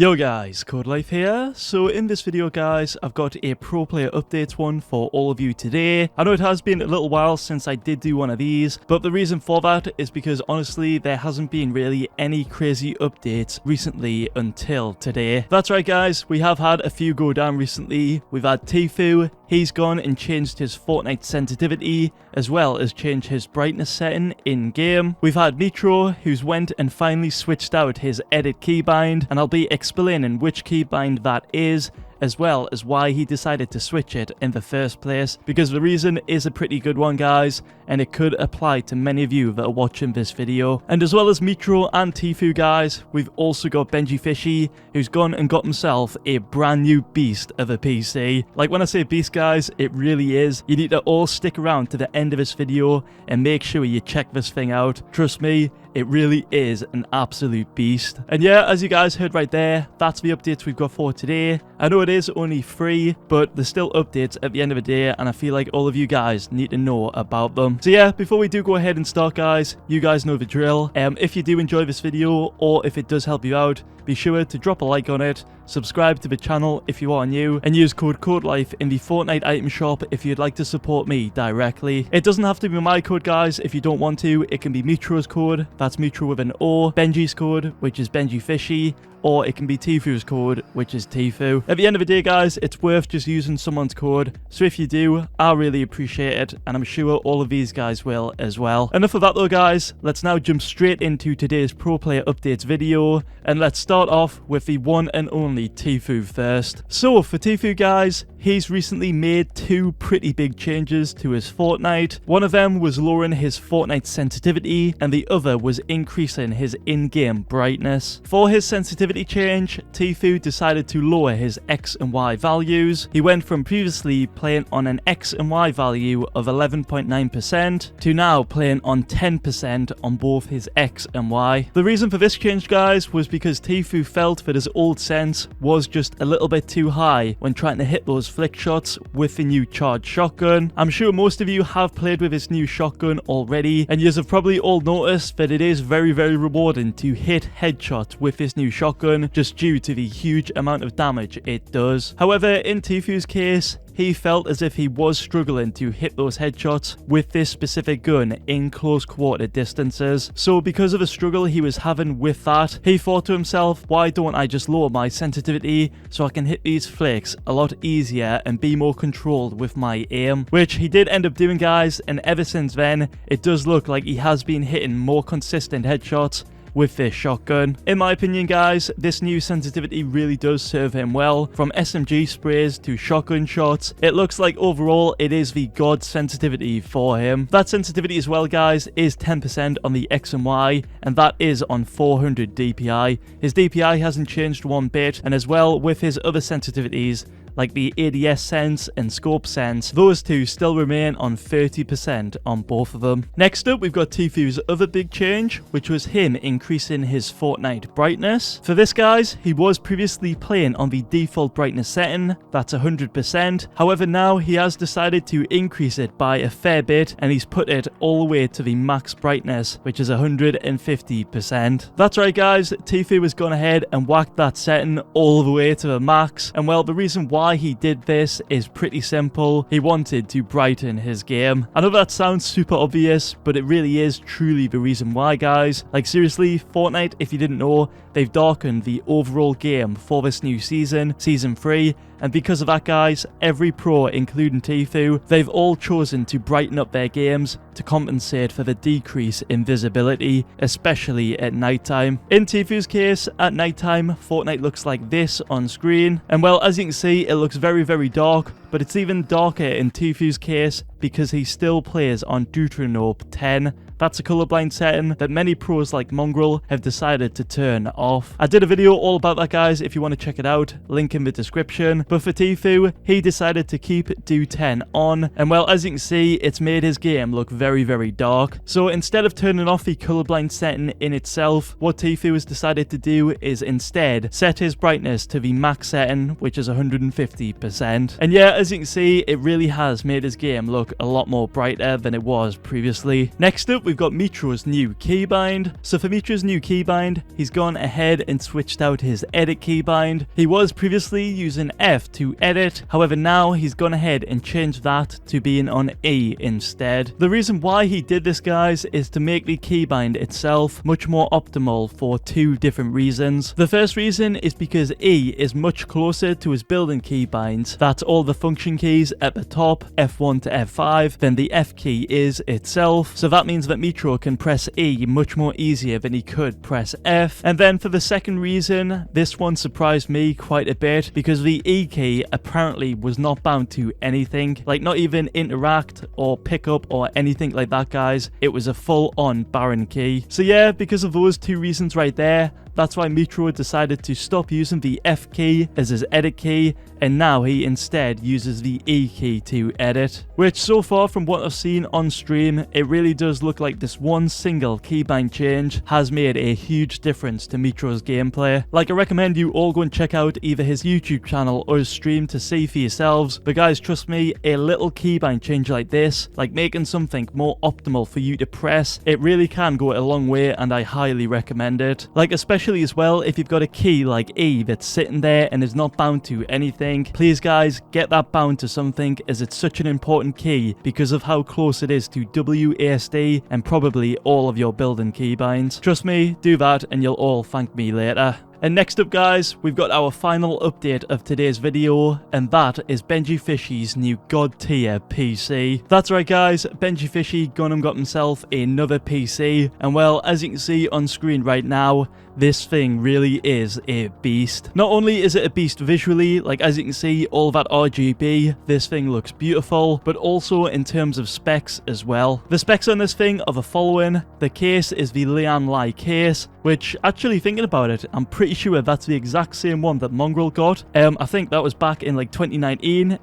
Yo guys, Codelife here. So in this video guys, I've got a pro player updates one for all of you today. I know it has been a little while since I did do one of these, but the reason for that is because honestly there hasn't been really any crazy updates recently until today. That's right guys, we have had a few go down recently. We've had Tfue, he's gone and changed his Fortnite sensitivity as well as changed his brightness setting in game. We've had Mitr0's who's went and finally switched out his edit keybind, and I'll be explaining which keybind that is, as well as why he decided to switch it in the first place, because the reason is a pretty good one guys, and it could apply to many of you that are watching this video. And as well as Mitr0's and Tfue guys, we've also got Benjyfishy, who's gone and got himself a brand new beast of a PC. Like when I say beast guys, it really is. You need to all stick around to the end of this video and make sure you check this thing out. Trust me, it really is an absolute beast. And yeah, as you guys heard right there, that's the updates we've got for today. I know it is only free, but there's still updates at the end of the day, and I feel like all of you guys need to know about them. So yeah, before we do go ahead and start guys, you guys know the drill. If you do enjoy this video, or if it does help you out, be sure to drop a like on it, subscribe to the channel if you are new, and use code Codelife in the Fortnite item shop if you'd like to support me directly. It doesn't have to be my code guys if you don't want to. It can be Mitr0's code, that's Mitr0 with an O, Benji's code, which is Benjyfishy, or it can be Tfue's code, which is Tfue. At the end of the day guys, it's worth just using someone's code, so if you do, I really appreciate it, and I'm sure all of these guys will as well. Enough of that though guys, let's now jump straight into today's pro player updates video, and let's start off with the one and only Tfue first. So for Tfue guys, he's recently made two pretty big changes to his Fortnite. One of them was lowering his Fortnite sensitivity, and the other was increasing his in-game brightness. For his sensitivity change, Tfue decided to lower his X and Y values. He went from previously playing on an X and Y value of 11.9% to now playing on 10% on both his X and Y. The reason for this change guys was because Tfue felt that his old Sens was just a little bit too high when trying to hit those flick shots with the new charged shotgun. I'm sure most of you have played with his new shotgun already, and you have probably all noticed that it is very rewarding to hit headshots with this new shotgun, just due to the huge amount of damage it does. However, in Tfue's case, he felt as if he was struggling to hit those headshots with this specific gun in close quarter distances. So because of the struggle he was having with that, he thought to himself, why don't I just lower my sensitivity so I can hit these flicks a lot easier and be more controlled with my aim, which he did end up doing guys, and ever since then it does look like he has been hitting more consistent headshots with this shotgun. In my opinion guys, this new sensitivity really does serve him well. From SMG sprays to shotgun shots, it looks like overall it is the god sensitivity for him. That sensitivity as well guys is 10% on the X and Y, and that is on 400 DPI. His DPI hasn't changed one bit, and as well with his other sensitivities like the ADS sense and scope sense, those two still remain on 30% on both of them. Next up, we've got Tfue's other big change, which was him increasing his Fortnite brightness. For this guys, he was previously playing on the default brightness setting, that's 100%. However, now he has decided to increase it by a fair bit, and he's put it all the way to the max brightness, which is 150%. That's right guys, Tfue has gone ahead and whacked that setting all the way to the max, and well, the reason why he did this is pretty simple. He wanted to brighten his game. I know that sounds super obvious, but it really is truly the reason why guys. Like seriously, Fortnite, if you didn't know, they've darkened the overall game for this new season, Season 3, and because of that guys, every pro, including Tfue, they've all chosen to brighten up their games to compensate for the decrease in visibility, especially at nighttime. In Tfue's case, at nighttime, Fortnite looks like this on screen, and well, as you can see, it looks very dark, but it's even darker in Tfue's case because he still plays on Deuteronope 10. That's a colorblind setting that many pros like Mongrel have decided to turn off. I did a video all about that guys if you want to check it out, link in the description. But for Tfue, he decided to keep Do 10 on, and well, as you can see, it's made his game look very dark. So instead of turning off the colorblind setting in itself, what Tfue has decided to do is instead set his brightness to the max setting, which is 150%. And yeah, as you can see, it really has made his game look a lot more brighter than it was previously. Next up, we've got Mitr0's new keybind. So for Mitr0's new keybind, he's gone ahead and switched out his edit keybind. He was previously using F to edit, however now he's gone ahead and changed that to being on E instead. The reason why he did this, guys, is to make the keybind itself much more optimal for two different reasons. The first reason is because E is much closer to his building keybinds. That's all the function keys at the top, F1 to F5, than the F key is itself. So that means that Mitr0 can press E much more easier than he could press F. And then for the second reason, this one surprised me quite a bit because the E key apparently was not bound to anything, like not even interact or pick up or anything like that, guys. It was a full-on barren key. So yeah, because of those two reasons right there, that's why Mitr0 decided to stop using the F key as his edit key, and now he instead uses the E key to edit. Which so far from what I've seen on stream, it really does look like this one single keybind change has made a huge difference to Mitr0's gameplay. Like, I recommend you all go and check out either his YouTube channel or his stream to see for yourselves. But guys, trust me, a little keybind change like this, like making something more optimal for you to press, it really can go a long way, and I highly recommend it. Like, especially as well if you've got a key like E that's sitting there and is not bound to anything, please guys, get that bound to something, as it's such an important key because of how close it is to WASD and probably all of your building keybinds. Trust me, do that and you'll all thank me later. And next up, guys, we've got our final update of today's video, and that is Benjyfishy's new God tier PC. That's right, guys, Benjyfishy got himself another PC, and well, as you can see on screen right now, this thing really is a beast. Not only is it a beast visually, like as you can see, all that RGB, this thing looks beautiful, but also in terms of specs as well. The specs on this thing are the following. The case is the Lian Lai case, which, actually thinking about it, I'm pretty sure that's the exact same one that Mongrel got. I think that was back in like 2019.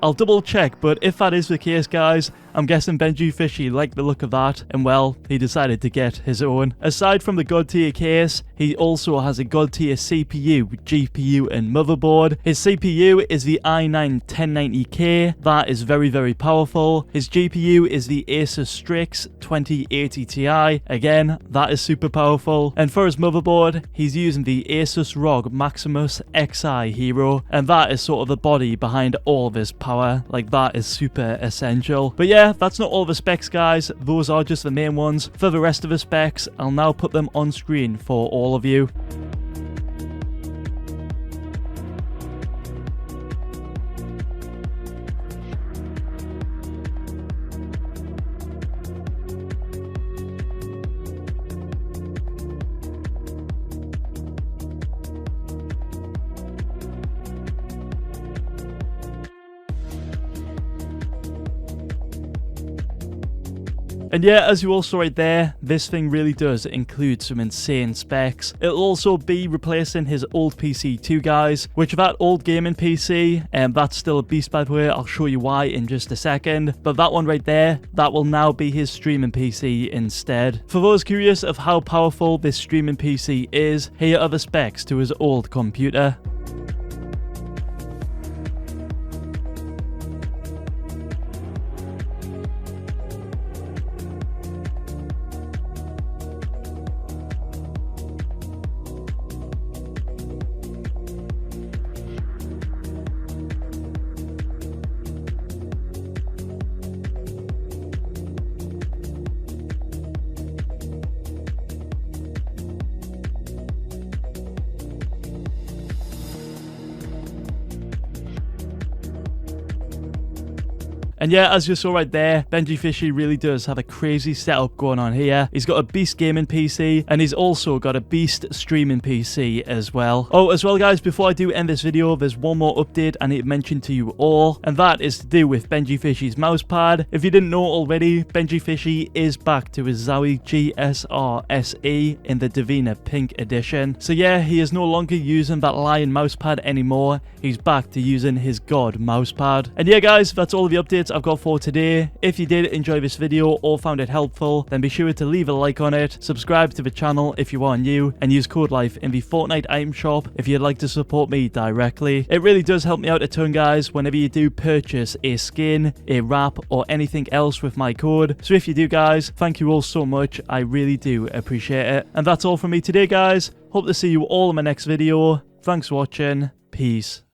I'll double check, but if that is the case, guys, I'm guessing Benjyfishy liked the look of that, and well, he decided to get his own. Aside from the God tier case, he also has a God tier CPU, GPU, and motherboard. His CPU is the i9 1090K. That is very, very powerful. His GPU is the Asus Strix 2080 Ti. Again, that is super powerful. And for his motherboard, he's using the Asus ROG Maximus Xi Hero, and that is sort of the body behind all of his power. Like, that is super essential. But yeah, that's not all the specs, guys. Those are just the main ones. For the rest of the specs, I'll now put them on screen for all of you. And yeah, as you all saw right there, this thing really does include some insane specs. It'll also be replacing his old PC too, guys, which that old gaming PC, that's still a beast, by the way. I'll show you why in just a second. But that one right there, that will now be his streaming PC instead. For those curious of how powerful this streaming PC is, here are the specs to his old computer. And yeah, as you saw right there, Benjyfishy really does have a crazy setup going on here. He's got a beast gaming PC, and he's also got a beast streaming PC as well. Oh, as well, guys, before I do end this video, there's one more update I need to mention to you all, and that is to do with Benjyfishy's mousepad. If you didn't know already, Benjyfishy is back to his Zowie GSR SE in the Divina Pink edition. So yeah, he is no longer using that Lion mousepad anymore. He's back to using his God mousepad. And yeah, guys, that's all of the updates updates I've got for today. If you did enjoy this video or found it helpful, then be sure to leave a like on it, subscribe to the channel if you are new, and use Codelife in the Fortnite item shop if you'd like to support me directly. It really does help me out a ton, guys, whenever you do purchase a skin, a wrap, or anything else with my code. So if you do, guys, thank you all so much. I really do appreciate it. And that's all from me today, guys. Hope to see you all in my next video. Thanks for watching. Peace.